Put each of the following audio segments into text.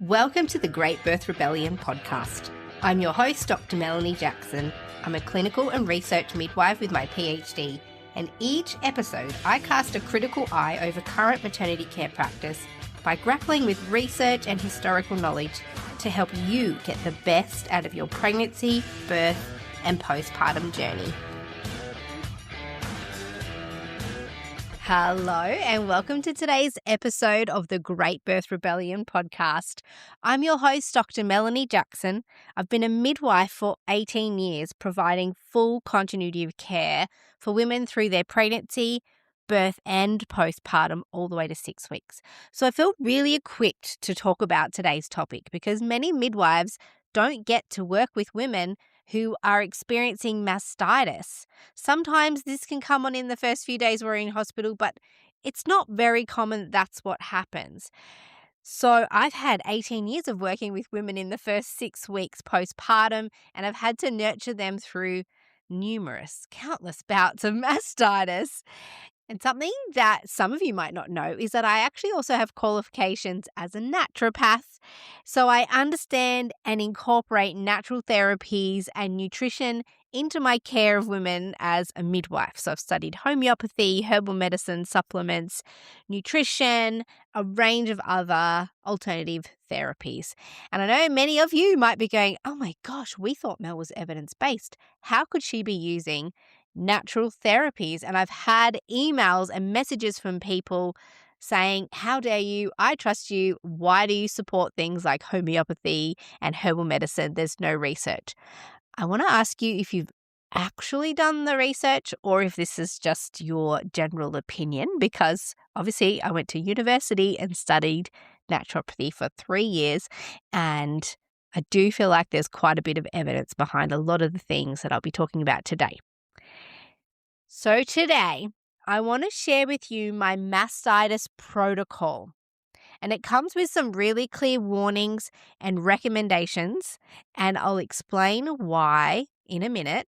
Welcome to the Great Birth Rebellion podcast. I'm your host, Dr. Melanie Jackson. I'm a clinical and research midwife with my PhD, and each episode I cast a critical eye over current maternity care practice by grappling with research and historical knowledge to help you get the best out of your pregnancy, birth, and postpartum journey. Hello and welcome to today's episode of the Great Birth Rebellion podcast. I'm your host, Dr. Melanie Jackson. I've been a midwife for 18 years, providing full continuity of care for women through their pregnancy, birth and postpartum all the way to 6 weeks. So I feel really equipped to talk about today's topic because many midwives don't get to work with women who are experiencing mastitis. Sometimes this can come on in the first few days we're in hospital, but it's not very common that's what happens. So I've had 18 years of working with women in the first 6 weeks postpartum, and I've had to nurture them through countless bouts of mastitis. And something that some of you might not know is that I actually also have qualifications as a naturopath. So I understand and incorporate natural therapies and nutrition into my care of women as a midwife. So I've studied homeopathy, herbal medicine, supplements, nutrition, a range of other alternative therapies. And I know many of you might be going, oh my gosh, we thought Mel was evidence-based. How could she be using natural therapies? And I've had emails and messages from people saying, how dare you? I trust you. Why do you support things like homeopathy and herbal medicine? There's no research. I want to ask you if you've actually done the research or if this is just your general opinion, because obviously I went to university and studied naturopathy for 3 years, and I do feel like there's quite a bit of evidence behind a lot of the things that I'll be talking about today. So today, I want to share with you my mastitis protocol. And it comes with some really clear warnings and recommendations, and I'll explain why in a minute.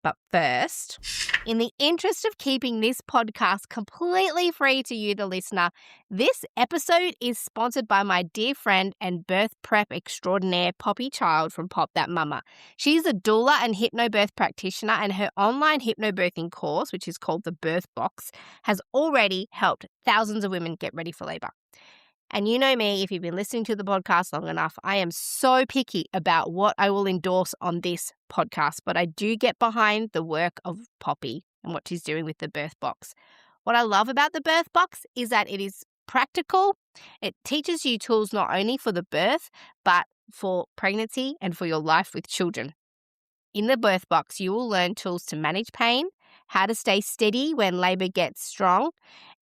But first, in the interest of keeping this podcast completely free to you, the listener, this episode is sponsored by my dear friend and birth prep extraordinaire, Poppy Child from Pop That Mama. She's a doula and hypnobirth practitioner, and her online hypnobirthing course, which is called the Birth Box, has already helped thousands of women get ready for labor. And you know me, if you've been listening to the podcast long enough, I am so picky about what I will endorse on this podcast, but I do get behind the work of Poppy and what she's doing with the Birth Box. What I love about the Birth Box is that it is practical. It teaches you tools not only for the birth, but for pregnancy and for your life with children. In the Birth Box, you will learn tools to manage pain, how to stay steady when labor gets strong,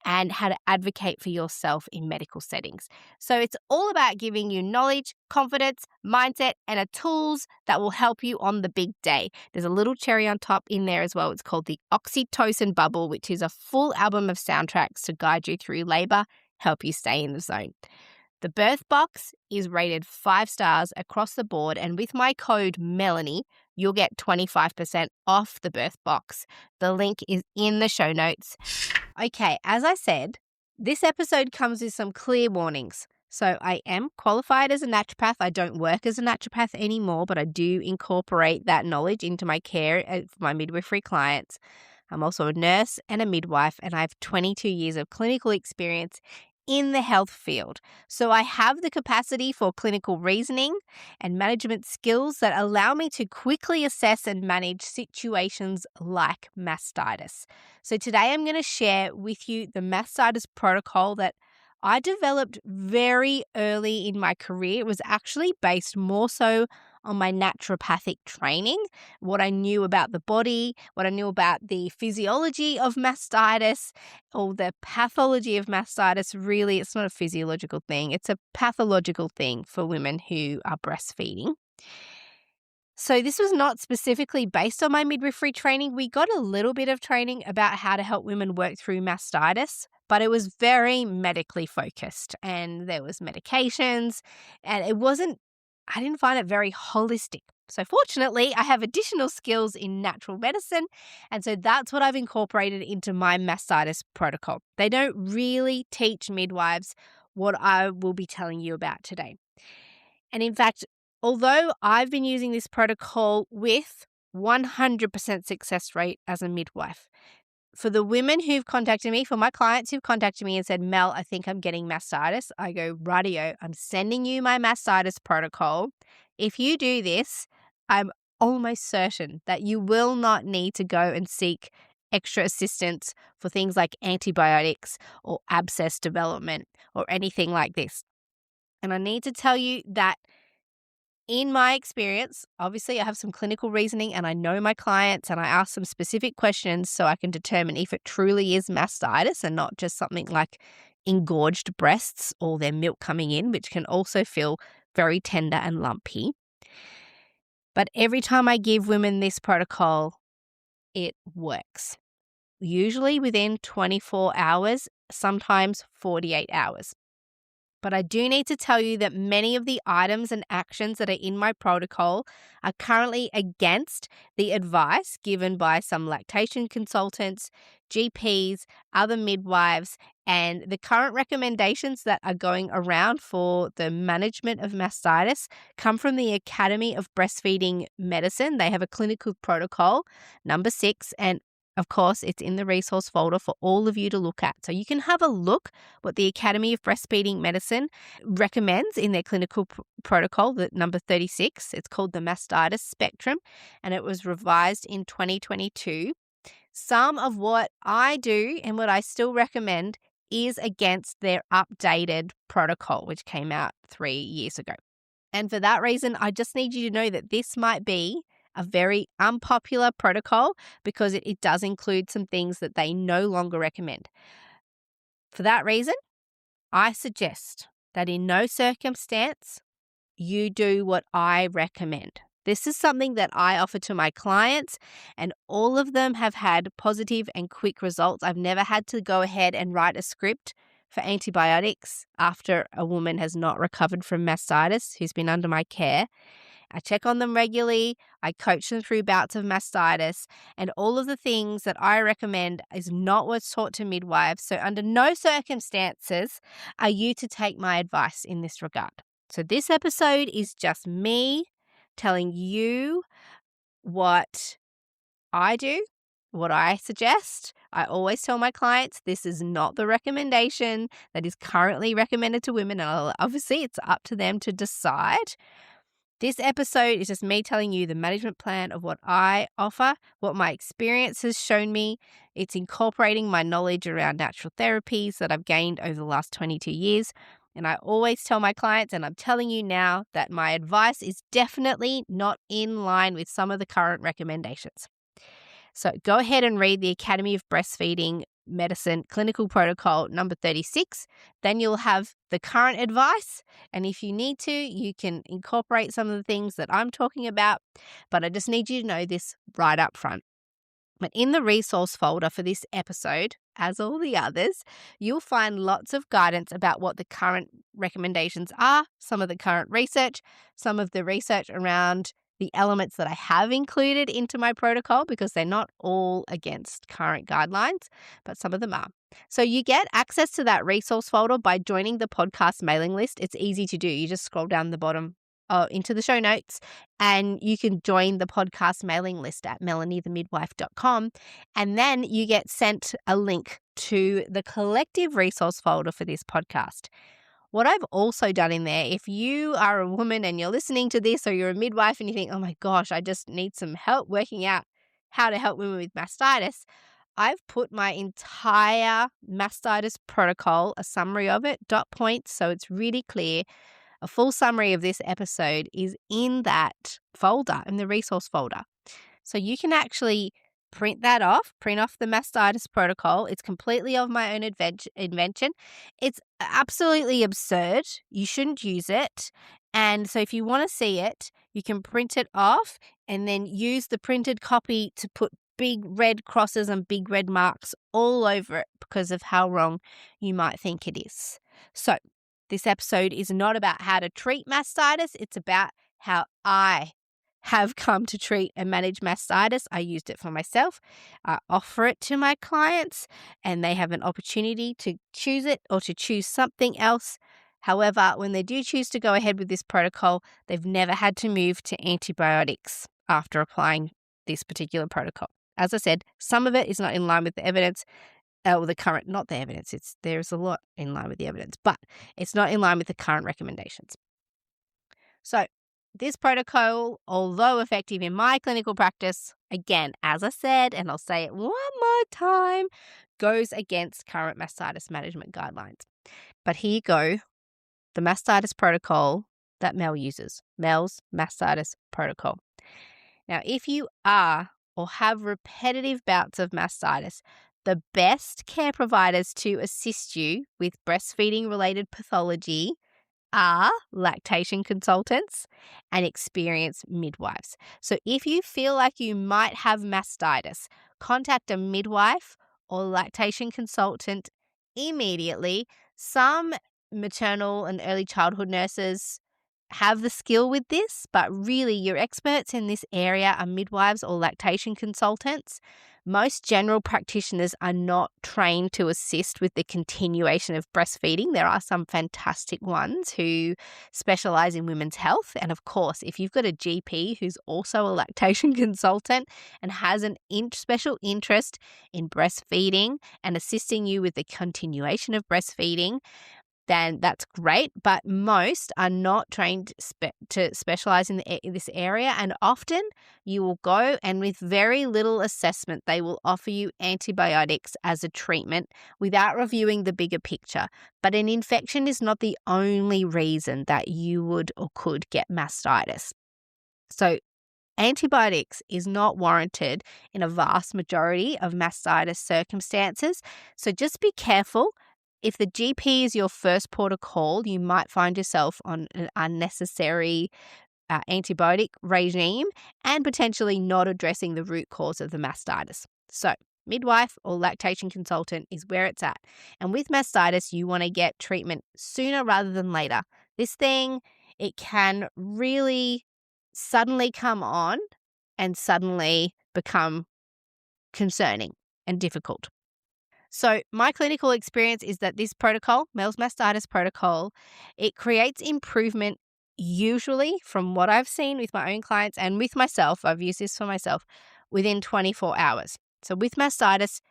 and how to advocate for yourself in medical settings. So it's all about giving you knowledge, confidence, mindset, and tools that will help you on the big day. There's a little cherry on top in there as well. It's called the Oxytocin Bubble, which is a full album of soundtracks to guide you through labor, help you stay in the zone. The Birth Box is rated 5 stars across the board, and with my code Melanie, you'll get 25% off the Birth Box. The link is in the show notes. Okay, as I said, this episode comes with some clear warnings. So I am qualified as a naturopath. I don't work as a naturopath anymore, but I do incorporate that knowledge into my care for my midwifery clients. I'm also a nurse and a midwife, and I have 22 years of clinical experience in the health field. So I have the capacity for clinical reasoning and management skills that allow me to quickly assess and manage situations like mastitis. So today I'm going to share with you the mastitis protocol that I developed very early in my career. It was actually based more so on my naturopathic training, what I knew about the body, what I knew about the physiology of mastitis, or the pathology of mastitis. Really, it's not a physiological thing. It's a pathological thing for women who are breastfeeding. So this was not specifically based on my midwifery training. We got a little bit of training about how to help women work through mastitis, but it was very medically focused, and there was medications, and I didn't find it very holistic. So fortunately, I have additional skills in natural medicine, and so that's what I've incorporated into my mastitis protocol. They don't really teach midwives what I will be telling you about today. And in fact, although I've been using this protocol with 100% success rate as a midwife, for the women who've contacted me, for my clients who've contacted me and said, Mel, I think I'm getting mastitis, I go, rightio, I'm sending you my mastitis protocol. If you do this, I'm almost certain that you will not need to go and seek extra assistance for things like antibiotics or abscess development or anything like this. And I need to tell you that in my experience, obviously I have some clinical reasoning and I know my clients and I ask some specific questions so I can determine if it truly is mastitis and not just something like engorged breasts or their milk coming in, which can also feel very tender and lumpy. But every time I give women this protocol, it works. Usually within 24 hours, sometimes 48 hours. But I do need to tell you that many of the items and actions that are in my protocol are currently against the advice given by some lactation consultants, GPs, other midwives, and the current recommendations that are going around for the management of mastitis come from the Academy of Breastfeeding Medicine. They have a clinical protocol, number 6, and of course, it's in the resource folder for all of you to look at. So you can have a look what the Academy of Breastfeeding Medicine recommends in their clinical protocol, the number 36. It's called the Mastitis Spectrum, and it was revised in 2022. Some of what I do and what I still recommend is against their updated protocol, which came out 3 years ago. And for that reason, I just need you to know that this might be a very unpopular protocol because it does include some things that they no longer recommend. For that reason, I suggest that in no circumstance you do what I recommend. This is something that I offer to my clients, and all of them have had positive and quick results. I've never had to go ahead and write a script for antibiotics after a woman has not recovered from mastitis who's been under my care. I check on them regularly, I coach them through bouts of mastitis, and all of the things that I recommend is not what's taught to midwives. So under no circumstances are you to take my advice in this regard. So this episode is just me telling you what I do, what I suggest. I always tell my clients this is not the recommendation that is currently recommended to women. And obviously, it's up to them to decide. This episode is just me telling you the management plan of what I offer, what my experience has shown me. It's incorporating my knowledge around natural therapies that I've gained over the last 22 years. And I always tell my clients, and I'm telling you now, that my advice is definitely not in line with some of the current recommendations. So go ahead and read the Academy of Breastfeeding Medicine Clinical Protocol number 36. Then you'll have the current advice. And if you need to, you can incorporate some of the things that I'm talking about. But I just need you to know this right up front. But in the resource folder for this episode, as all the others, you'll find lots of guidance about what the current recommendations are, some of the current research, some of the research around the elements that I have included into my protocol, because they're not all against current guidelines, but some of them are. So you get access to that resource folder by joining the podcast mailing list. It's easy to do. You just scroll down the bottom into the show notes, and you can join the podcast mailing list at melaniethemidwife.com, and then you get sent a link to the collective resource folder for this podcast. What I've also done in there, if you are a woman and you're listening to this, or you're a midwife and you think, oh my gosh, I just need some help working out how to help women with mastitis, I've put my entire mastitis protocol, a summary of it, dot points, so it's really clear. A full summary of this episode is in that folder, in the resource folder. So you can actually print off the mastitis protocol. It's completely of my own invention. It's absolutely absurd. You shouldn't use it. And so if you want to see it, you can print it off and then use the printed copy to put big red crosses and big red marks all over it because of how wrong you might think it is. So this episode is not about how to treat mastitis. It's about how I have come to treat and manage mastitis. I used it for myself. I offer it to my clients and they have an opportunity to choose it or to choose something else. However, when they do choose to go ahead with this protocol, they've never had to move to antibiotics after applying this particular protocol. As I said, some of it is not in line with the evidence, or the current, not the evidence. There's a lot in line with the evidence, but it's not in line with the current recommendations. So this protocol, although effective in my clinical practice, again, as I said, and I'll say it one more time, goes against current mastitis management guidelines. But here you go, the mastitis protocol that Mel uses, Mel's mastitis protocol. Now, if you are or have repetitive bouts of mastitis, the best care providers to assist you with breastfeeding-related pathology are lactation consultants and experienced midwives. So if you feel like you might have mastitis, contact a midwife or lactation consultant immediately. Some maternal and early childhood nurses have the skill with this, but really your experts in this area are midwives or lactation consultants. Most general practitioners are not trained to assist with the continuation of breastfeeding. There are some fantastic ones who specialize in women's health. And of course, if you've got a GP who's also a lactation consultant and has an special interest in breastfeeding and assisting you with the continuation of breastfeeding, then that's great. But most are not trained to specialize in this area. And often you will go and with very little assessment, they will offer you antibiotics as a treatment without reviewing the bigger picture. But an infection is not the only reason that you would or could get mastitis. So antibiotics is not warranted in a vast majority of mastitis circumstances. So just be careful. If the GP is your first port of call, you might find yourself on an unnecessary antibiotic regime and potentially not addressing the root cause of the mastitis. So midwife or lactation consultant is where it's at. And with mastitis, you want to get treatment sooner rather than later. This thing, it can really suddenly come on and suddenly become concerning and difficult. So my clinical experience is that this protocol, Mel's mastitis protocol, it creates improvement usually from what I've seen with my own clients and with myself, I've used this for myself, within 24 hours. So with mastitis,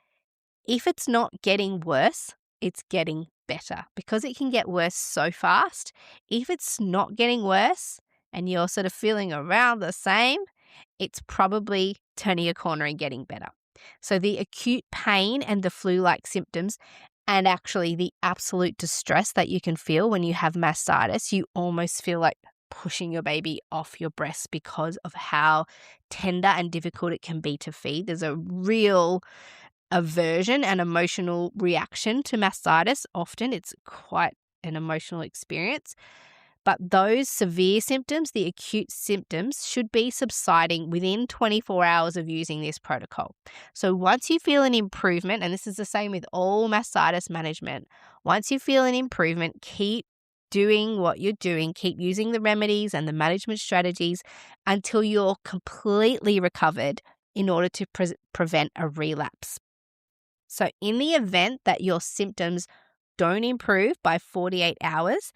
if it's not getting worse, it's getting better because it can get worse so fast. If it's not getting worse and you're sort of feeling around the same, it's probably turning a corner and getting better. So the acute pain and the flu-like symptoms and actually the absolute distress that you can feel when you have mastitis, you almost feel like pushing your baby off your breast because of how tender and difficult it can be to feed. There's a real aversion and emotional reaction to mastitis. Often it's quite an emotional experience. But those severe symptoms, the acute symptoms, should be subsiding within 24 hours of using this protocol. So once you feel an improvement, and this is the same with all mastitis management, once you feel an improvement, keep doing what you're doing, keep using the remedies and the management strategies until you're completely recovered in order to prevent a relapse. So in the event that your symptoms don't improve by 48 hours,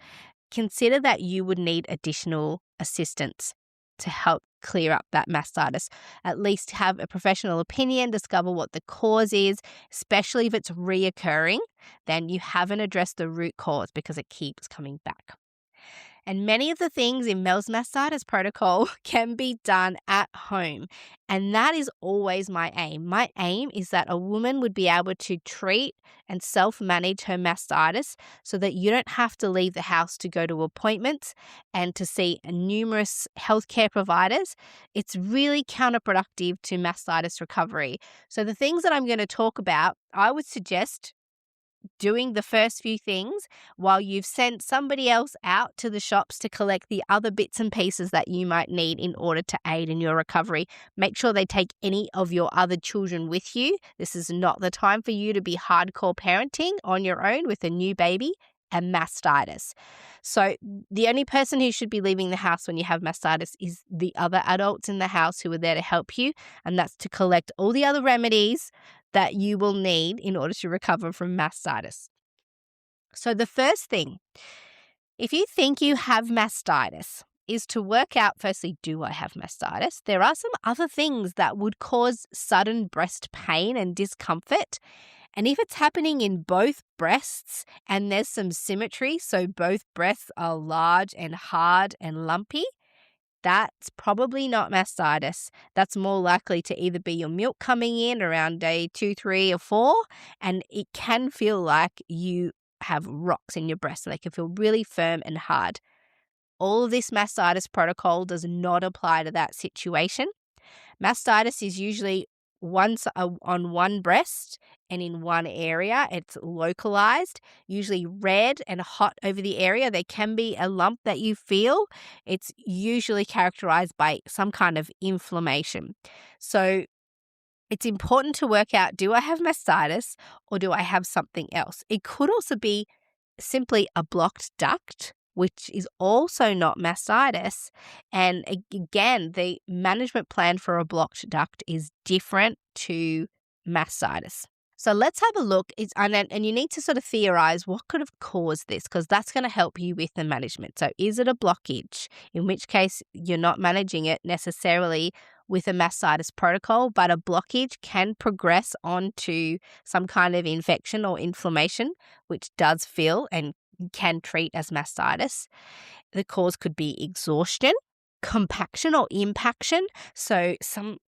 consider that you would need additional assistance to help clear up that mastitis. At least have a professional opinion, discover what the cause is, especially if it's reoccurring, then you haven't addressed the root cause because it keeps coming back. And many of the things in Mel's mastitis protocol can be done at home. And that is always my aim. My aim is that a woman would be able to treat and self-manage her mastitis so that you don't have to leave the house to go to appointments and to see numerous healthcare providers. It's really counterproductive to mastitis recovery. So the things that I'm going to talk about, I would suggest doing the first few things while you've sent somebody else out to the shops to collect the other bits and pieces that you might need in order to aid in your recovery. Make sure they take any of your other children with you. This is not the time for you to be hardcore parenting on your own with a new baby. and mastitis. So the only person who should be leaving the house when you have mastitis is the other adults in the house who are there to help you, and that's to collect all the other remedies that you will need in order to recover from mastitis. So the first thing, if you think you have mastitis, is to work out, firstly, do I have mastitis? There are some other things that would cause sudden breast pain and discomfort. And if it's happening in both breasts and there's some symmetry, so both breasts are large and hard and lumpy, that's probably not mastitis. That's more likely to either be your milk coming in around day 2, 3, or 4, and it can feel like you have rocks in your breast. So they can feel really firm and hard. All of this mastitis protocol does not apply to that situation. Mastitis is usually on one breast and in one area. It's localized, usually red and hot over the area. There can be a lump that you feel. It's usually characterized by some kind of inflammation. So it's important to work out, do I have mastitis or do I have something else? It could also be simply a blocked duct, which is also not mastitis. And again, the management plan for a blocked duct is different to mastitis. So let's have a look. And you need to sort of theorize what could have caused this, because that's going to help you with the management. So is it a blockage? In which case, you're not managing it necessarily with a mastitis protocol, but a blockage can progress onto some kind of infection or inflammation, which does feel and can treat as mastitis. The cause could be exhaustion, compaction or impaction. So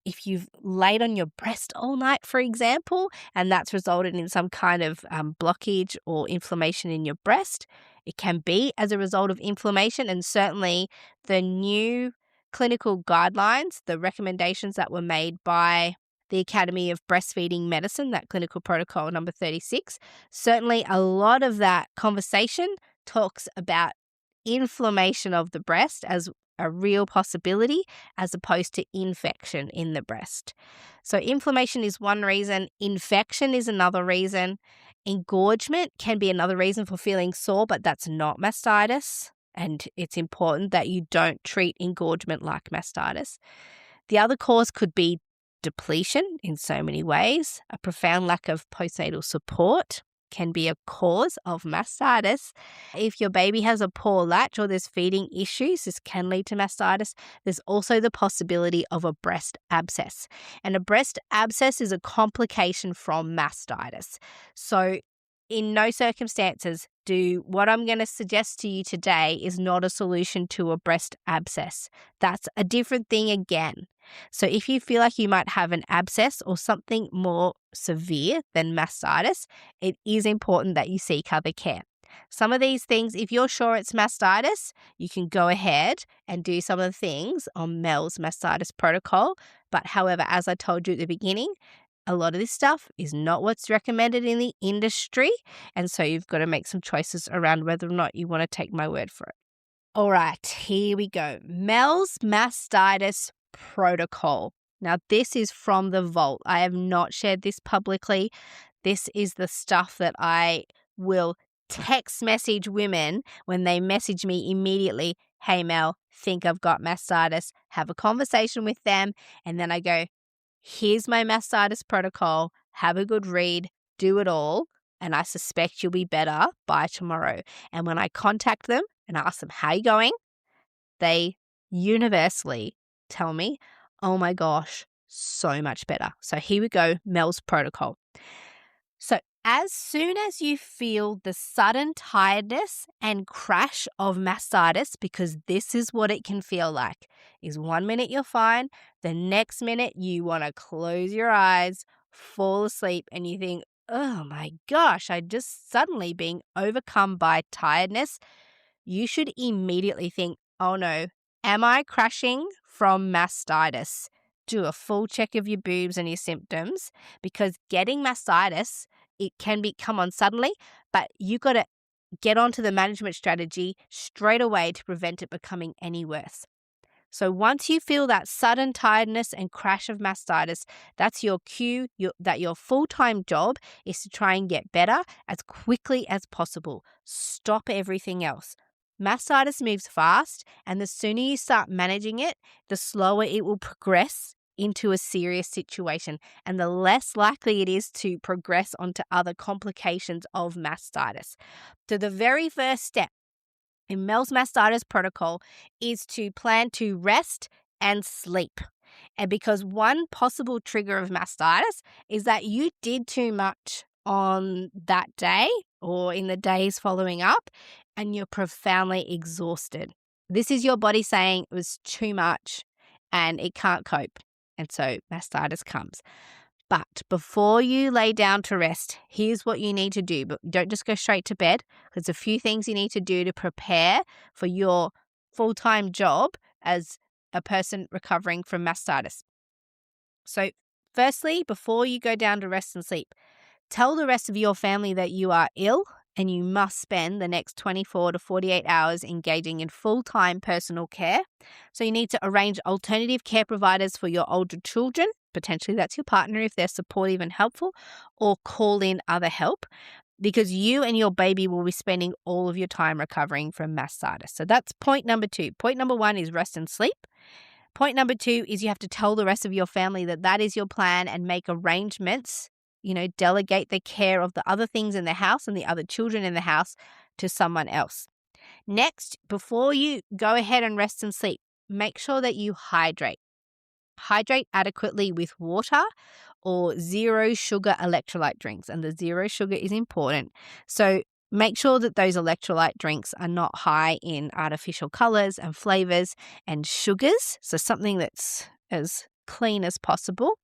if you've laid on your breast all night, for example, and that's resulted in some kind of blockage or inflammation in your breast, it can be as a result of inflammation. And certainly the new clinical guidelines, the recommendations that were made by the Academy of Breastfeeding Medicine, that clinical protocol number 36, certainly a lot of that conversation talks about inflammation of the breast as a real possibility as opposed to infection in the breast. So inflammation is one reason, infection is another reason, engorgement can be another reason for feeling sore, but that's not mastitis. And it's important that you don't treat engorgement like mastitis. The other cause could be depletion in so many ways. A profound lack of postnatal support can be a cause of mastitis. If your baby has a poor latch or there's feeding issues, this can lead to mastitis. There's also the possibility of a breast abscess. And a breast abscess is a complication from mastitis. So in no circumstances what I'm going to suggest to you today is not a solution to a breast abscess. That's a different thing again. So if you feel like you might have an abscess or something more severe than mastitis, it is important that you seek other care. Some of these things, if you're sure it's mastitis, you can go ahead and do some of the things on Mel's mastitis protocol. But however, as I told you at the beginning, a lot of this stuff is not what's recommended in the industry, and so you've got to make some choices around whether or not you want to take my word for it. All right, here we go. Mel's mastitis protocol. Now, this is from the vault. I have not shared this publicly. This is the stuff that I will text message women when they message me immediately, hey Mel, think I've got mastitis, have a conversation with them, and then I go, here's my mastitis protocol, have a good read, do it all, and I suspect you'll be better by tomorrow. And when I contact them and ask them, how are you going? They universally tell me, oh my gosh, so much better. So here we go, Mel's protocol. So as soon as you feel the sudden tiredness and crash of mastitis, because this is what it can feel like, is 1 minute you're fine, the next minute you want to close your eyes, fall asleep, and you think, oh my gosh, I just suddenly being overcome by tiredness, you should immediately think, oh no, am I crashing from mastitis? Do a full check of your boobs and your symptoms, because getting mastitis, it can come on suddenly, but you got to get onto the management strategy straight away to prevent it becoming any worse. So once you feel that sudden tiredness and crash of mastitis, that's your cue that your full-time job is to try and get better as quickly as possible. Stop everything else. Mastitis moves fast, and the sooner you start managing it, the slower it will progress into a serious situation, and the less likely it is to progress onto other complications of mastitis. So the very first step in Mel's mastitis protocol is to plan to rest and sleep. And because one possible trigger of mastitis is that you did too much on that day or in the days following up and you're profoundly exhausted. This is your body saying it was too much and it can't cope. And so mastitis comes. But before you lay down to rest, here's what you need to do. But don't just go straight to bed. There's a few things you need to do to prepare for your full-time job as a person recovering from mastitis. So firstly, before you go down to rest and sleep, tell the rest of your family that you are ill and you must spend the next 24 to 48 hours engaging in full-time personal care. So you need to arrange alternative care providers for your older children. Potentially that's your partner if they're supportive and helpful, or call in other help because you and your baby will be spending all of your time recovering from mastitis. So that's point number 2. Point number 1 is rest and sleep. Point number 2 is you have to tell the rest of your family that that is your plan and make arrangements, delegate the care of the other things in the house and the other children in the house to someone else. Next, before you go ahead and rest and sleep, make sure that you hydrate. Hydrate adequately with water or zero sugar electrolyte drinks. And the zero sugar is important. So make sure that those electrolyte drinks are not high in artificial colors and flavors and sugars. So something that's as clean as possible.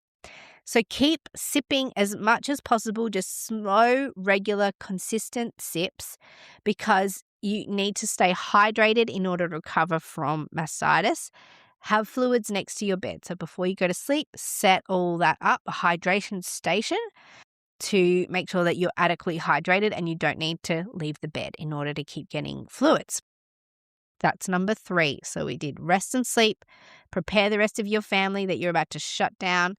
So keep sipping as much as possible, just slow, regular, consistent sips because you need to stay hydrated in order to recover from mastitis. Have fluids next to your bed. So before you go to sleep, set all that up, a hydration station to make sure that you're adequately hydrated and you don't need to leave the bed in order to keep getting fluids. That's number 3. So we did rest and sleep, prepare the rest of your family that you're about to shut down,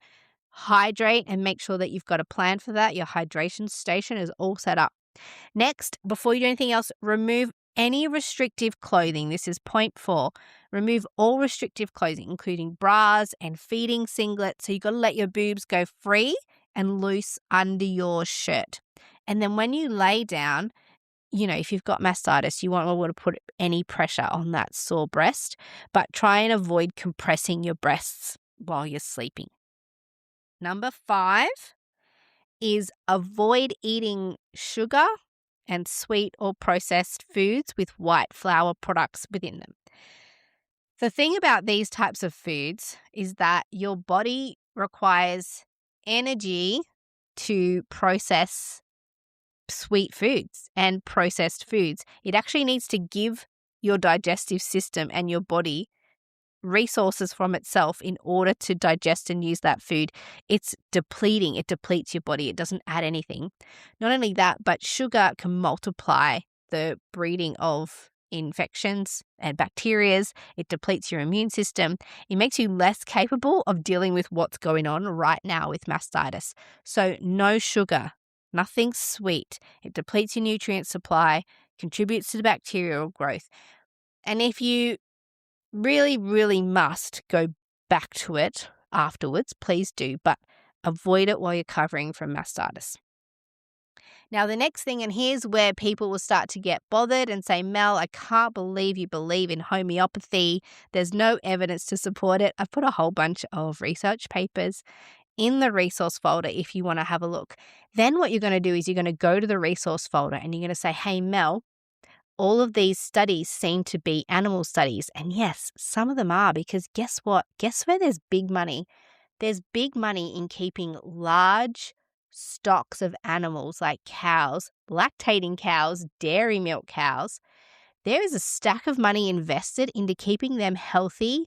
hydrate and make sure that you've got a plan for that. Your hydration station is all set up. Next, before you do anything else, remove any restrictive clothing. This is point 4. Remove all restrictive clothing, including bras and feeding singlets. So you've got to let your boobs go free and loose under your shirt. And then when you lay down, if you've got mastitis, you won't want to put any pressure on that sore breast, but try and avoid compressing your breasts while you're sleeping. Number 5 is avoid eating sugar and sweet or processed foods with white flour products within them. The thing about these types of foods is that your body requires energy to process sweet foods and processed foods. It actually needs to give your digestive system and your body resources from itself in order to digest and use that food. It's depleting. It depletes your body. It doesn't add anything. Not only that, but sugar can multiply the breeding of infections and bacterias. It depletes your immune system. It makes you less capable of dealing with what's going on right now with mastitis. So no sugar, nothing sweet. It depletes your nutrient supply, contributes to the bacterial growth. And if you really, really must go back to it afterwards, please do, but avoid it while you're recovering from mastitis. Now, the next thing, and here's where people will start to get bothered and say, Mel, I can't believe you believe in homeopathy. There's no evidence to support it. I've put a whole bunch of research papers in the resource folder if you want to have a look. Then what you're going to do is you're going to go to the resource folder and you're going to say, hey, Mel, all of these studies seem to be animal studies. And yes, some of them are, because guess what? Guess where there's big money? There's big money in keeping large stocks of animals like cows, lactating cows, dairy milk cows. There is a stack of money invested into keeping them healthy,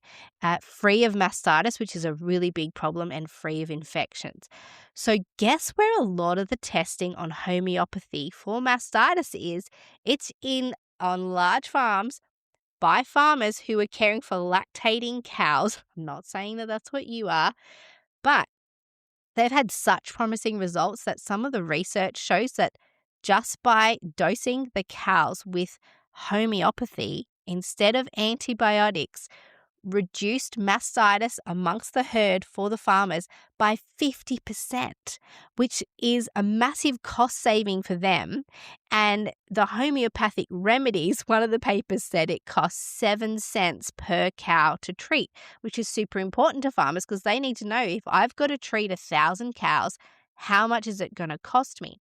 free of mastitis, which is a really big problem, and free of infections. So guess where a lot of the testing on homeopathy for mastitis is? It's on large farms by farmers who are caring for lactating cows. I'm not saying that that's what you are, but they've had such promising results that some of the research shows that just by dosing the cows with homeopathy instead of antibiotics, reduced mastitis amongst the herd for the farmers by 50%, which is a massive cost saving for them. And the homeopathic remedies, one of the papers said it costs 7 cents per cow to treat, which is super important to farmers because they need to know, if I've got to treat 1,000 cows, how much is it going to cost me?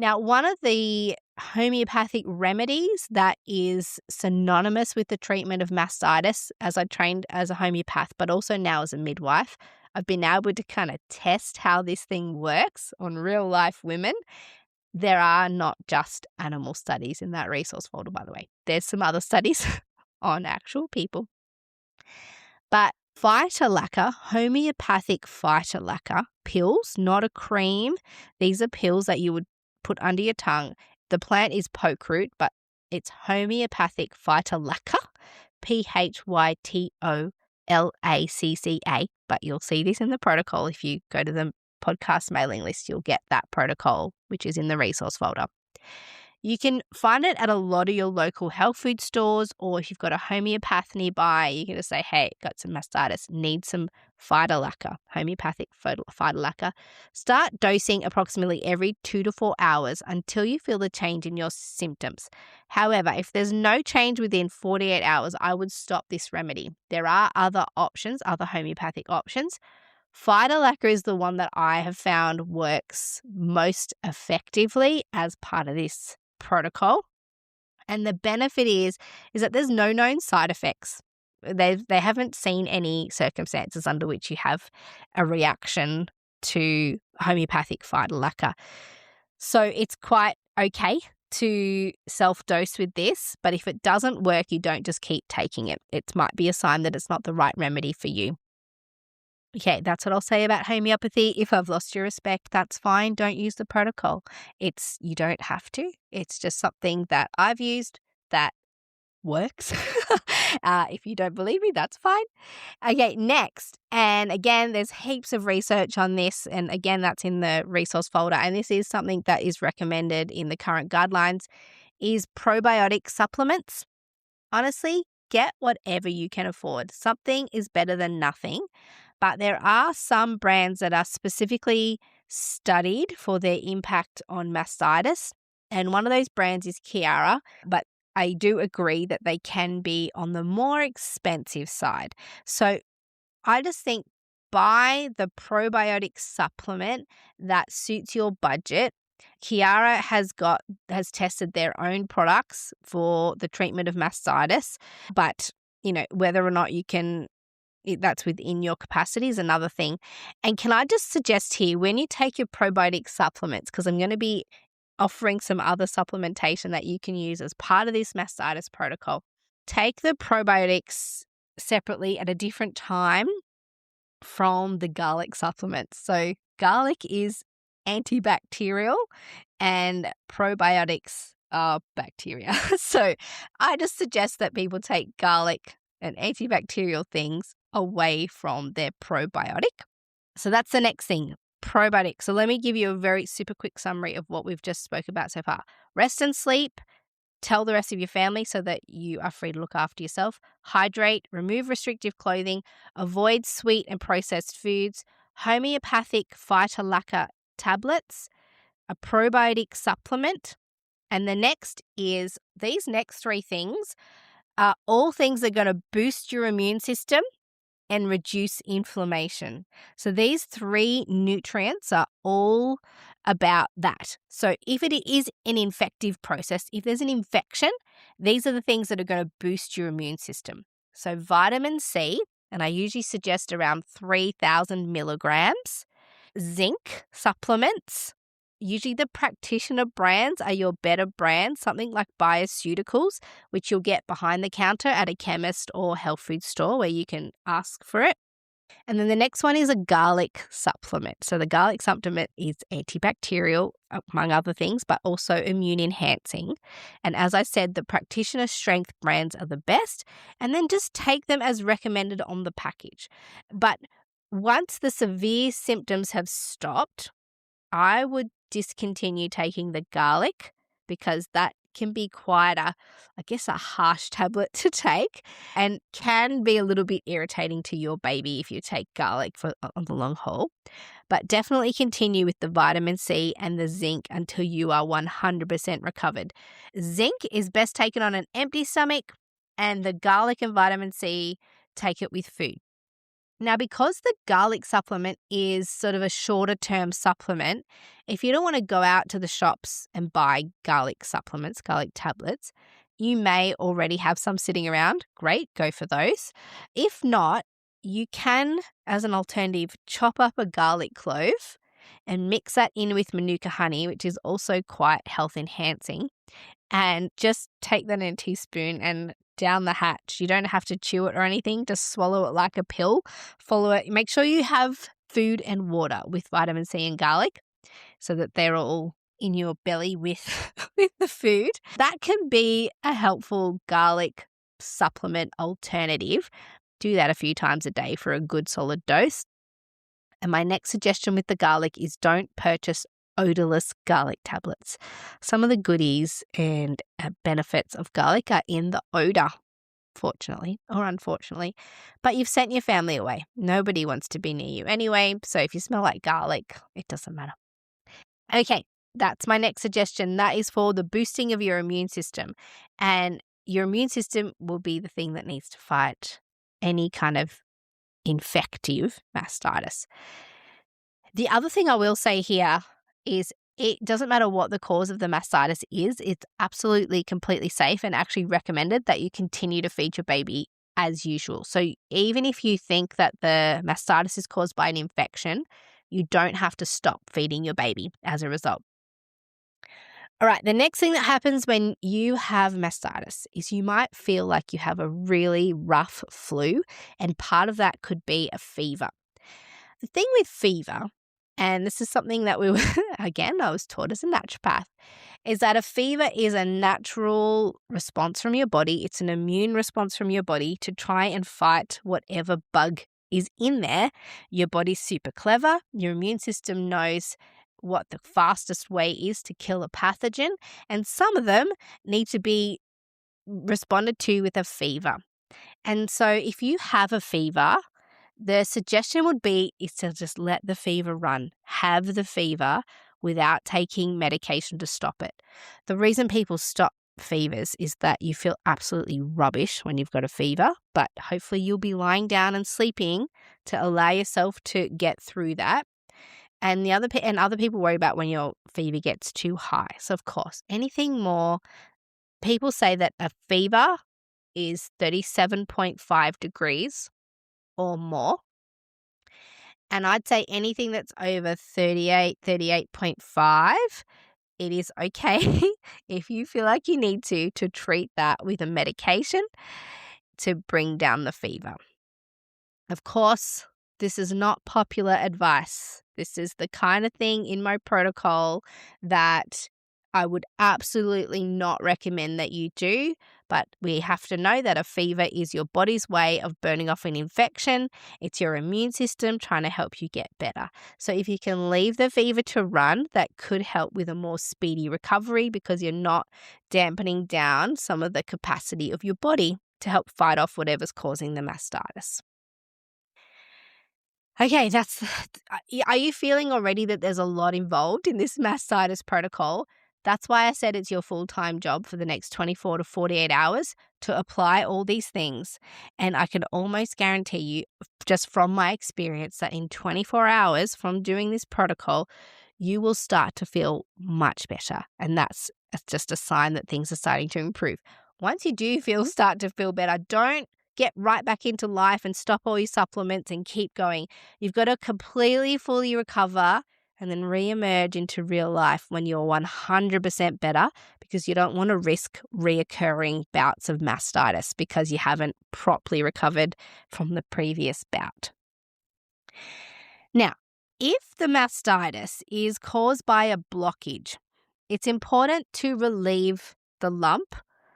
Now, one of the homeopathic remedies that is synonymous with the treatment of mastitis, as I trained as a homeopath, but also now as a midwife, I've been able to kind of test how this thing works on real life women. There are not just animal studies in that resource folder, by the way. There's some other studies on actual people. But Phytolacca, homeopathic Phytolacca pills, not a cream. These are pills that you would put under your tongue. The plant is pokeroot, but it's homeopathic Phytolacca, Phytolacca, but you'll see this in the protocol. If you go to the podcast mailing list, you'll get that protocol, which is in the resource folder. You can find it at a lot of your local health food stores, or if you've got a homeopath nearby, you can just say, hey, got some mastitis, need some Phytolacca, homeopathic Phytolacca. Start dosing approximately every 2 to 4 hours until you feel the change in your symptoms. However, if there's no change within 48 hours, I would stop this remedy. There are other options, other homeopathic options. Phytolacca is the one that I have found works most effectively as part of this protocol. And the benefit is that there's no known side effects. They haven't seen any circumstances under which you have a reaction to homeopathic Phytolacca. So it's quite okay to self-dose with this, but if it doesn't work, you don't just keep taking it. It might be a sign that it's not the right remedy for you. Okay, that's what I'll say about homeopathy. If I've lost your respect, that's fine. Don't use the protocol. You don't have to. It's just something that I've used that works. If you don't believe me, that's fine. Okay, next. And again, there's heaps of research on this. And again, that's in the resource folder. And this is something that is recommended in the current guidelines, is probiotic supplements. Honestly, get whatever you can afford. Something is better than nothing. But there are some brands that are specifically studied for their impact on mastitis. And one of those brands is Chiara, but I do agree that they can be on the more expensive side. So I just think buy the probiotic supplement that suits your budget. Chiara has tested their own products for the treatment of mastitis, but whether or not you can, that's within your capacity is another thing. And can I just suggest here, when you take your probiotic supplements, because I'm going to be offering some other supplementation that you can use as part of this mastitis protocol, take the probiotics separately at a different time from the garlic supplements. So garlic is antibacterial and probiotics are bacteria. So I just suggest that people take garlic and antibacterial things away from their probiotic. So that's the next thing, probiotics. So let me give you a very super quick summary of what we've just spoke about so far. Rest and sleep. Tell the rest of your family so that you are free to look after yourself. Hydrate, remove restrictive clothing, avoid sweet and processed foods, homeopathic Phytolacca tablets, a probiotic supplement. And the next is these next 3 things are all things that are going to boost your immune system and reduce inflammation. So these 3 nutrients are all about that. So if it is an infective process, if there's an infection, these are the things that are going to boost your immune system. So vitamin C, and I usually suggest around 3,000 milligrams. Zinc supplements. Usually the practitioner brands are your better brands, something like Bioceuticals, which you'll get behind the counter at a chemist or health food store where you can ask for it. And then the next one is a garlic supplement. So the garlic supplement is antibacterial, among other things, but also immune enhancing. And as I said, the practitioner strength brands are the best. And then just take them as recommended on the package. But once the severe symptoms have stopped, I would discontinue taking the garlic because that can be quite a harsh tablet to take and can be a little bit irritating to your baby if you take garlic on the long haul. But definitely continue with the vitamin C and the zinc until you are 100% recovered. Zinc is best taken on an empty stomach, and the garlic and vitamin C, take it with food. Now, because the garlic supplement is sort of a shorter term supplement, if you don't want to go out to the shops and buy garlic supplements, garlic tablets, you may already have some sitting around. Great, go for those. If not, you can, as an alternative, chop up a garlic clove and mix that in with manuka honey, which is also quite health enhancing, and just take that in a teaspoon and down the hatch. You don't have to chew it or anything. Just swallow it like a pill. Follow it. Make sure you have food and water with vitamin C and garlic so that they're all in your belly with the food. That can be a helpful garlic supplement alternative. Do that a few times a day for a good solid dose. And my next suggestion with the garlic is don't purchase odorless garlic tablets. Some of the goodies and benefits of garlic are in the odor, fortunately or unfortunately, but you've sent your family away. Nobody wants to be near you anyway, so if you smell like garlic, it doesn't matter. Okay, that's my next suggestion. That is for the boosting of your immune system, and your immune system will be the thing that needs to fight any kind of infective mastitis. The other thing I will say here is it doesn't matter what the cause of the mastitis is. It's absolutely completely safe and actually recommended that you continue to feed your baby as usual. So even if you think that the mastitis is caused by an infection, you don't have to stop feeding your baby as a result. All right, the next thing that happens when you have mastitis is you might feel like you have a really rough flu, and part of that could be a fever. The thing with fever, and this is something that I was taught as a naturopath, is that a fever is a natural response from your body. It's an immune response from your body to try and fight whatever bug is in there. Your body's super clever. Your immune system knows what the fastest way is to kill a pathogen, and some of them need to be responded to with a fever. And so if you have a fever, the suggestion would be is to just let the fever run, have the fever without taking medication to stop it. The reason people stop fevers is that you feel absolutely rubbish when you've got a fever, but hopefully you'll be lying down and sleeping to allow yourself to get through that. And other people worry about when your fever gets too high. So of course, anything more, people say that a fever is 37.5 degrees or more. And I'd say anything that's over 38.5, it is okay if you feel like you need to treat that with a medication to bring down the fever. Of course, this is not popular advice. This is the kind of thing in my protocol that I would absolutely not recommend that you do, but we have to know that a fever is your body's way of burning off an infection. It's your immune system trying to help you get better. So if you can leave the fever to run, that could help with a more speedy recovery because you're not dampening down some of the capacity of your body to help fight off whatever's causing the mastitis. Okay, are you feeling already that there's a lot involved in this mastitis protocol? That's why I said it's your full-time job for the next 24 to 48 hours to apply all these things. And I can almost guarantee you, just from my experience, that in 24 hours from doing this protocol, you will start to feel much better. And that's just a sign that things are starting to improve. Once you do start to feel better, don't get right back into life and stop all your supplements and keep going. You've got to completely, fully recover and then re-emerge into real life when you're 100% better, because you don't want to risk reoccurring bouts of mastitis because you haven't properly recovered from the previous bout. Now, if the mastitis is caused by a blockage, it's important to relieve the lump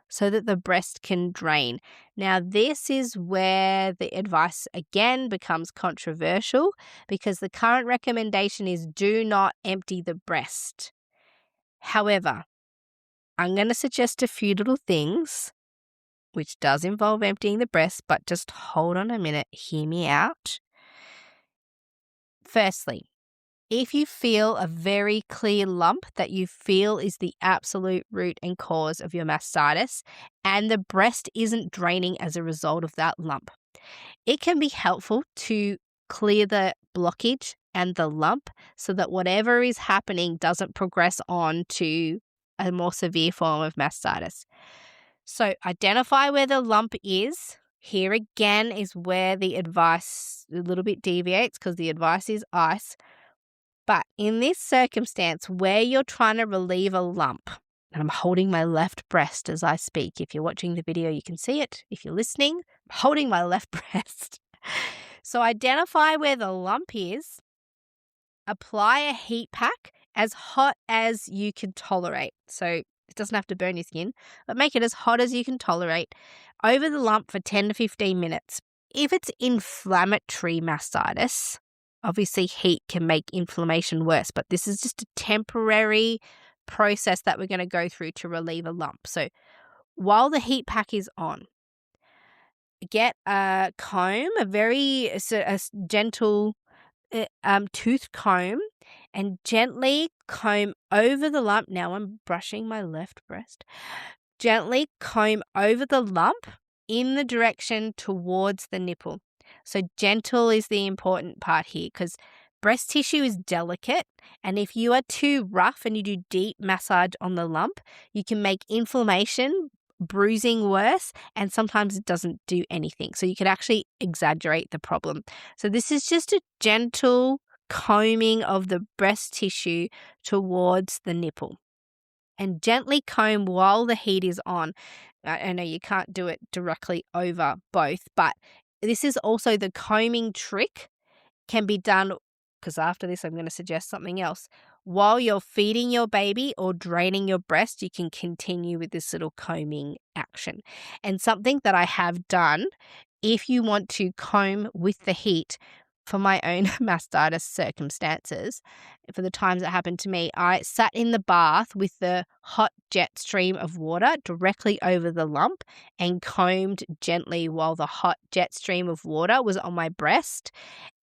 so that the breast can drain. Now, this is where the advice again becomes controversial because the current recommendation is do not empty the breast. However, I'm going to suggest a few little things which does involve emptying the breast, but just hold on a minute, hear me out. Firstly, if you feel a very clear lump that you feel is the absolute root and cause of your mastitis, and the breast isn't draining as a result of that lump, it can be helpful to clear the blockage and the lump so that whatever is happening doesn't progress on to a more severe form of mastitis. So identify where the lump is. Here again is where the advice a little bit deviates because the advice is ice. But in this circumstance where you're trying to relieve a lump, and I'm holding my left breast as I speak. If you're watching the video, you can see it. If you're listening, I'm holding my left breast. So identify where the lump is. Apply a heat pack as hot as you can tolerate. So it doesn't have to burn your skin, but make it as hot as you can tolerate over the lump for 10 to 15 minutes. If it's inflammatory mastitis, obviously heat can make inflammation worse, but this is just a temporary process that we're going to go through to relieve a lump. So while the heat pack is on, get a comb, a gentle tooth comb, and gently comb over the lump. Now I'm brushing my left breast. Gently comb over the lump in the direction towards the nipple. So gentle is the important part here because breast tissue is delicate, and if you are too rough and you do deep massage on the lump, you can make inflammation, bruising worse, and sometimes it doesn't do anything. So you could actually exaggerate the problem. So this is just a gentle combing of the breast tissue towards the nipple. And gently comb while the heat is on. I know you can't do it directly over both, but this is also the combing trick can be done, because after this I'm going to suggest something else. While you're feeding your baby or draining your breast, you can continue with this little combing action. And something that I have done, if you want to comb with the heat, for my own mastitis circumstances, for the times that happened to me, I sat in the bath with the hot jet stream of water directly over the lump and combed gently while the hot jet stream of water was on my breast.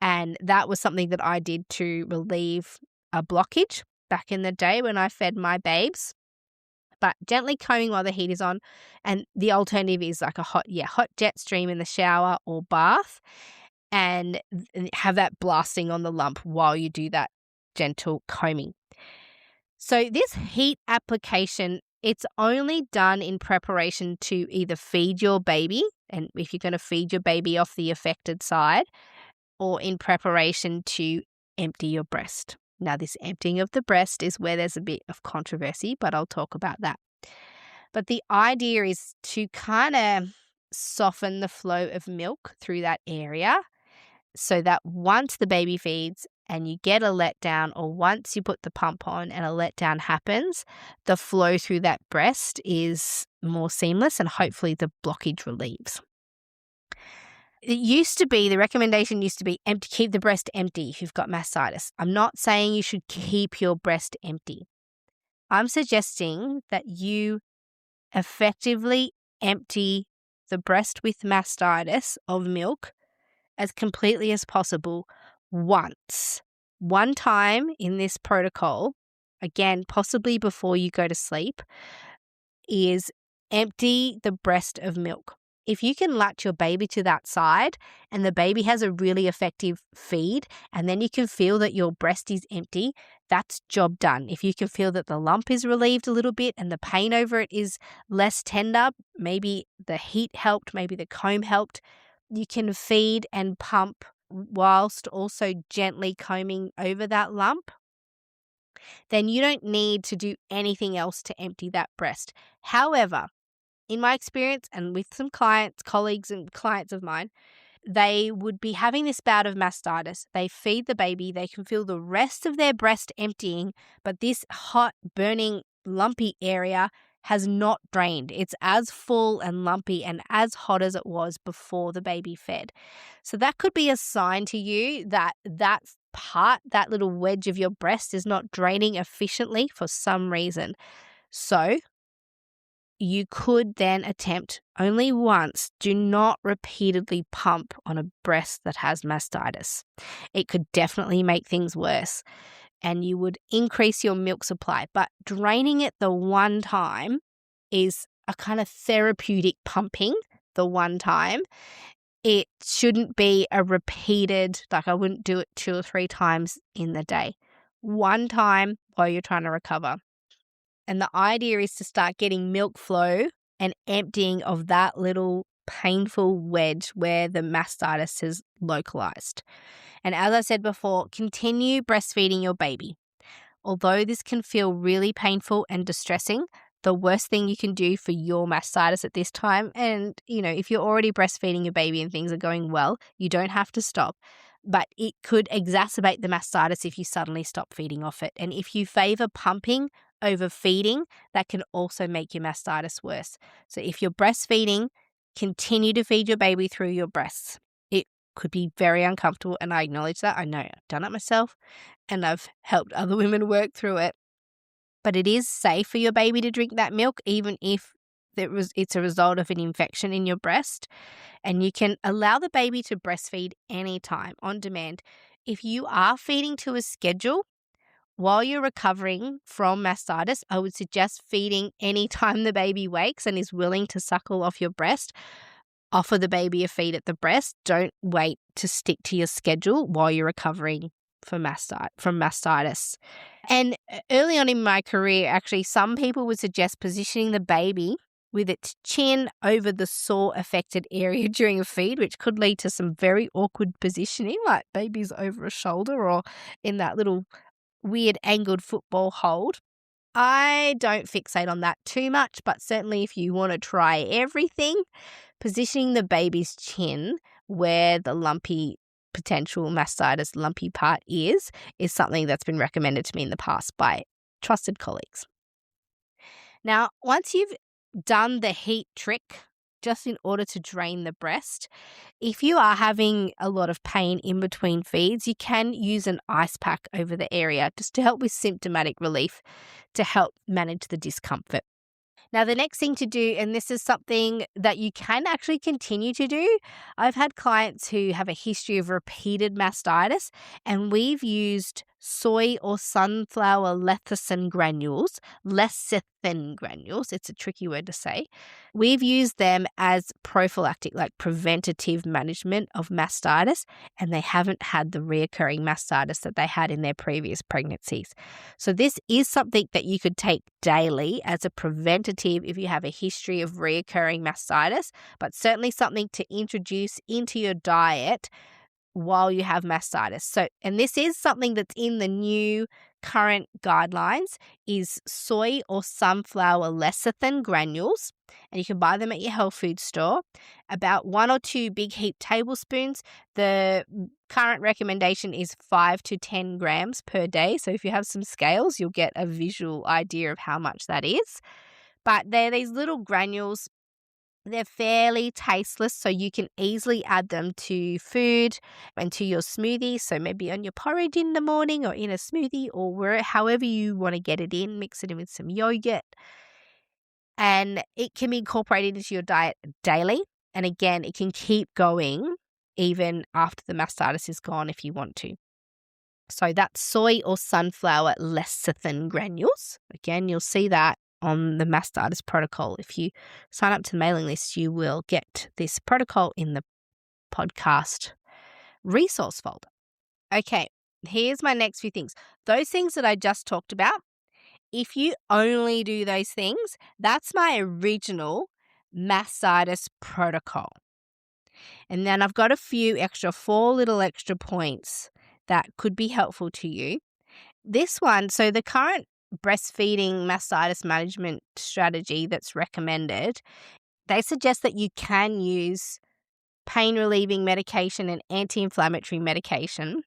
And that was something that I did to relieve a blockage back in the day when I fed my babes. But gently combing while the heat is on. And the alternative is like a hot jet stream in the shower or bath, and have that blasting on the lump while you do that gentle combing. So this heat application, it's only done in preparation to either feed your baby, and if you're going to feed your baby off the affected side, or in preparation to empty your breast. Now, this emptying of the breast is where there's a bit of controversy, but I'll talk about that. But the idea is to kind of soften the flow of milk through that area so that once the baby feeds and you get a letdown, or once you put the pump on and a letdown happens, the flow through that breast is more seamless and hopefully the blockage relieves. The recommendation used to be keep the breast empty if you've got mastitis. I'm not saying you should keep your breast empty. I'm suggesting that you effectively empty the breast with mastitis of milk as completely as possible once. One time in this protocol, again, possibly before you go to sleep, is empty the breast of milk. If you can latch your baby to that side and the baby has a really effective feed, and then you can feel that your breast is empty, that's job done. If you can feel that the lump is relieved a little bit and the pain over it is less tender, maybe the heat helped, maybe the comb helped, you can feed and pump whilst also gently combing over that lump, then you don't need to do anything else to empty that breast. However, in my experience and with some colleagues and clients of mine, they would be having this bout of mastitis. They feed the baby, they can feel the rest of their breast emptying, but this hot, burning, lumpy area has not drained. It's as full and lumpy and as hot as it was before the baby fed. So that could be a sign to you that that little wedge of your breast is not draining efficiently for some reason. So you could then attempt only once. Do not repeatedly pump on a breast that has mastitis. It could definitely make things worse, and you would increase your milk supply. But draining it the one time is a kind of therapeutic pumping the one time. It shouldn't be a repeated, like I wouldn't do it 2 or 3 times in the day. One time while you're trying to recover. And the idea is to start getting milk flow and emptying of that little painful wedge where the mastitis is localized. And as I said before, continue breastfeeding your baby. Although this can feel really painful and distressing, the worst thing you can do for your mastitis at this time, and if you're already breastfeeding your baby and things are going well, you don't have to stop. But it could exacerbate the mastitis if you suddenly stop feeding off it. And if you favor pumping over feeding, that can also make your mastitis worse. So if you're breastfeeding, continue to feed your baby through your breasts. It could be very uncomfortable, and I acknowledge that. I know I've done it myself, and I've helped other women work through it. But it is safe for your baby to drink that milk, even if it's a result of an infection in your breast. And you can allow the baby to breastfeed anytime, on demand. If you are feeding to a schedule while you're recovering from mastitis, I would suggest feeding anytime the baby wakes and is willing to suckle off your breast. Offer the baby a feed at the breast. Don't wait to stick to your schedule while you're recovering from mastitis. And early on in my career, actually, some people would suggest positioning the baby with its chin over the sore affected area during a feed, which could lead to some very awkward positioning, like babies over a shoulder or in that little weird angled football hold. I don't fixate on that too much, but certainly if you want to try everything, positioning the baby's chin where the lumpy potential mastitis lumpy part is something that's been recommended to me in the past by trusted colleagues. Now, once you've done the heat trick, just in order to drain the breast, if you are having a lot of pain in between feeds, you can use an ice pack over the area just to help with symptomatic relief, to help manage the discomfort. Now, the next thing to do, and this is something that you can actually continue to do, I've had clients who have a history of repeated mastitis, and we've used soy or sunflower lecithin granules, it's a tricky word to say. We've used them as prophylactic, like preventative management of mastitis, and they haven't had the reoccurring mastitis that they had in their previous pregnancies. So this is something that you could take daily as a preventative if you have a history of reoccurring mastitis, but certainly something to introduce into your diet while you have mastitis. So, and this is something that's in the new current guidelines, is soy or sunflower lecithin granules, and you can buy them at your health food store. About 1 or 2 big heap tablespoons. The current recommendation is 5 to 10 grams per day. So if you have some scales, you'll get a visual idea of how much that is. But they're these little granules. They're fairly tasteless, so you can easily add them to food and to your smoothie. So maybe on your porridge in the morning or in a smoothie or however you want to get it in, mix it in with some yogurt. And it can be incorporated into your diet daily. And again, it can keep going even after the mastitis is gone if you want to. So that's soy or sunflower lecithin granules. Again, you'll see that on the mastitis protocol. If you sign up to the mailing list, you will get this protocol in the podcast resource folder. Okay, here's my next few things. Those things that I just talked about, if you only do those things, that's my original mastitis protocol. And then I've got 4 little extra points that could be helpful to you. This one, so the current breastfeeding mastitis management strategy that's recommended, they suggest that you can use pain relieving medication and anti-inflammatory medication.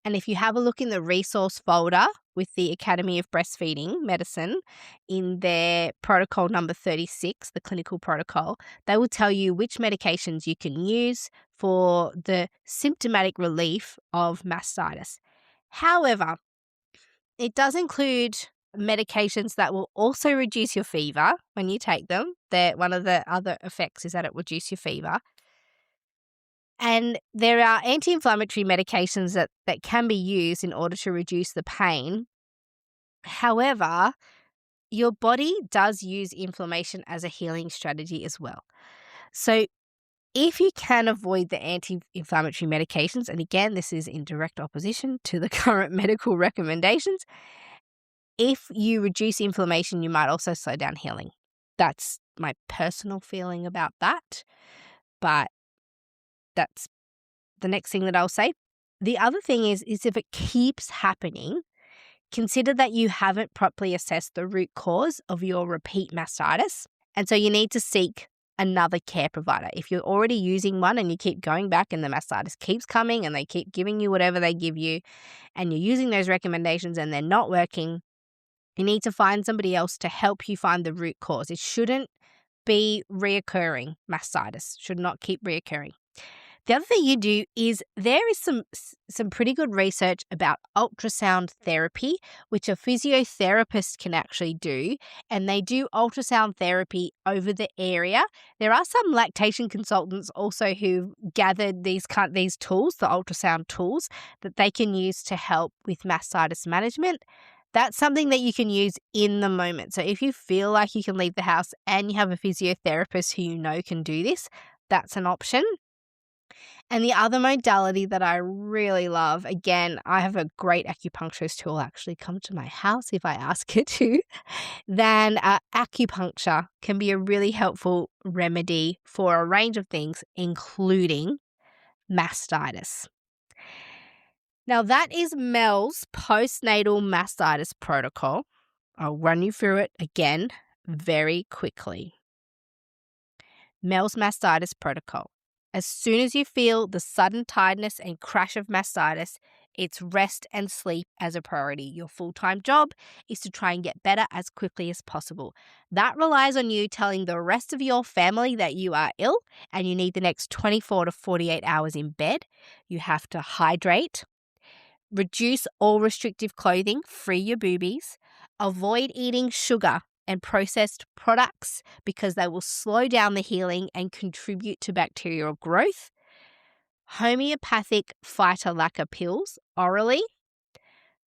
And if you have a look in the resource folder with the Academy of Breastfeeding Medicine in their protocol number 36, the clinical protocol, they will tell you which medications you can use for the symptomatic relief of mastitis. However, it does include medications that will also reduce your fever when you take them. One of the other effects is that it will reduce your fever. And there are anti-inflammatory medications that can be used in order to reduce the pain. However, your body does use inflammation as a healing strategy as well. So if you can avoid the anti-inflammatory medications, and again, this is in direct opposition to the current medical recommendations, if you reduce inflammation, you might also slow down healing. That's my personal feeling about that, but that's the next thing that I'll say. The other thing is if it keeps happening, consider that you haven't properly assessed the root cause of your repeat mastitis. And so you need to seek another care provider. If you're already using one and you keep going back and the mastitis keeps coming and they keep giving you whatever they give you and you're using those recommendations and they're not working, you need to find somebody else to help you find the root cause. It shouldn't be reoccurring mastitis, should not keep reoccurring. The other thing you do is there is some pretty good research about ultrasound therapy, which a physiotherapist can actually do, and they do ultrasound therapy over the area. There are some lactation consultants also who've gathered these tools, the ultrasound tools, that they can use to help with mastitis management. That's something that you can use in the moment. So if you feel like you can leave the house and you have a physiotherapist who you know can do this, that's an option. And the other modality that I really love, again, I have a great acupuncturist who will actually come to my house if I ask her to, then acupuncture can be a really helpful remedy for a range of things, including mastitis. Now, that is Mel's postnatal mastitis protocol. I'll run you through it again very quickly. Mel's mastitis protocol. As soon as you feel the sudden tiredness and crash of mastitis, it's rest and sleep as a priority. Your full-time job is to try and get better as quickly as possible. That relies on you telling the rest of your family that you are ill and you need the next 24 to 48 hours in bed. You have to hydrate. Reduce all restrictive clothing, free your boobies. Avoid eating sugar and processed products because they will slow down the healing and contribute to bacterial growth. Homeopathic phytolacca pills orally.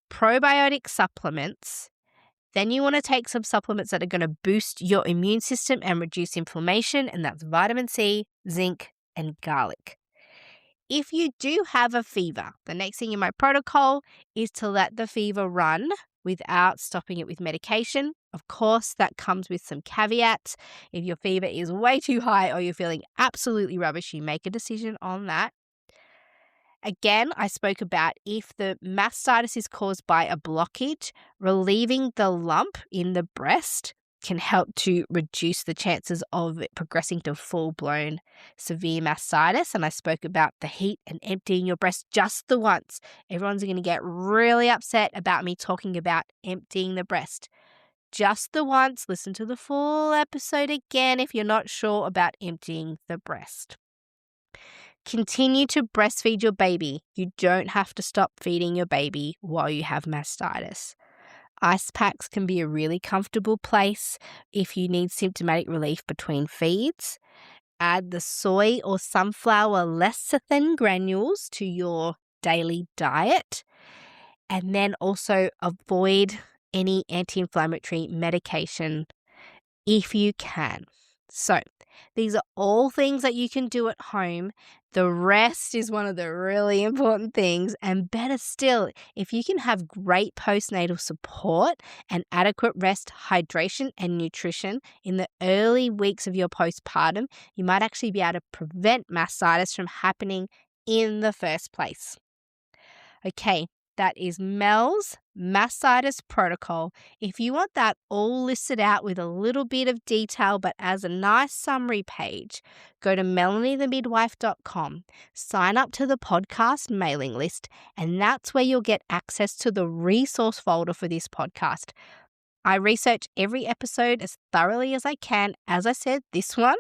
Probiotic supplements. Then you want to take some supplements that are going to boost your immune system and reduce inflammation, and that's vitamin C, zinc, and garlic. If you do have a fever, the next thing in my protocol is to let the fever run without stopping it with medication. Of course, that comes with some caveats. If your fever is way too high or you're feeling absolutely rubbish, you make a decision on that. Again, I spoke about if the mastitis is caused by a blockage, relieving the lump in the breast can help to reduce the chances of it progressing to full-blown severe mastitis. And I spoke about the heat and emptying your breast just the once. Everyone's going to get really upset about me talking about emptying the breast. Just the once. Listen to the full episode again if you're not sure about emptying the breast. Continue to breastfeed your baby. You don't have to stop feeding your baby while you have mastitis. Ice packs can be a really comfortable place if you need symptomatic relief between feeds. Add the soy or sunflower lecithin granules to your daily diet. And then also avoid any anti-inflammatory medication if you can. So these are all things that you can do at home. The rest is one of the really important things. And better still, if you can have great postnatal support and adequate rest, hydration, and nutrition in the early weeks of your postpartum, you might actually be able to prevent mastitis from happening in the first place. Okay, That is Mel's Mastitis protocol. If you want that all listed out with a little bit of detail but as a nice summary page, go to melaniethemidwife.com, sign up to the podcast mailing list, and that's where you'll get access to the resource folder for this podcast. I research every episode as thoroughly as I can. As I said, this one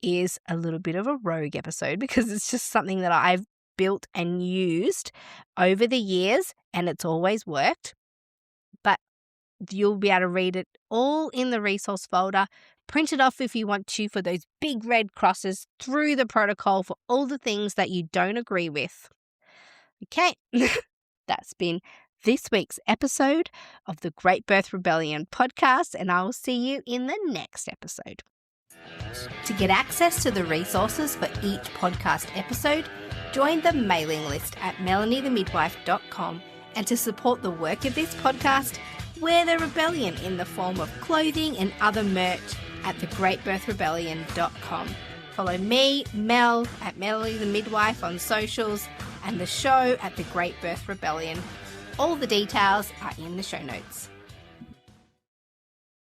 is a little bit of a rogue episode because it's just something that I've built and used over the years, and it's always worked. But you'll be able to read it all in the resource folder. Print it off if you want to for those big red crosses through the protocol for all the things that you don't agree with. Okay, that's been this week's episode of the Great Birth Rebellion podcast, and I will see you in the next episode. To get access to the resources for each podcast episode, join the mailing list at melaniethemidwife.com, and to support the work of this podcast, wear the rebellion in the form of clothing and other merch at thegreatbirthrebellion.com. Follow me, Mel, at Melanie the Midwife on socials, and the show at The Great Birth Rebellion. All the details are in the show notes.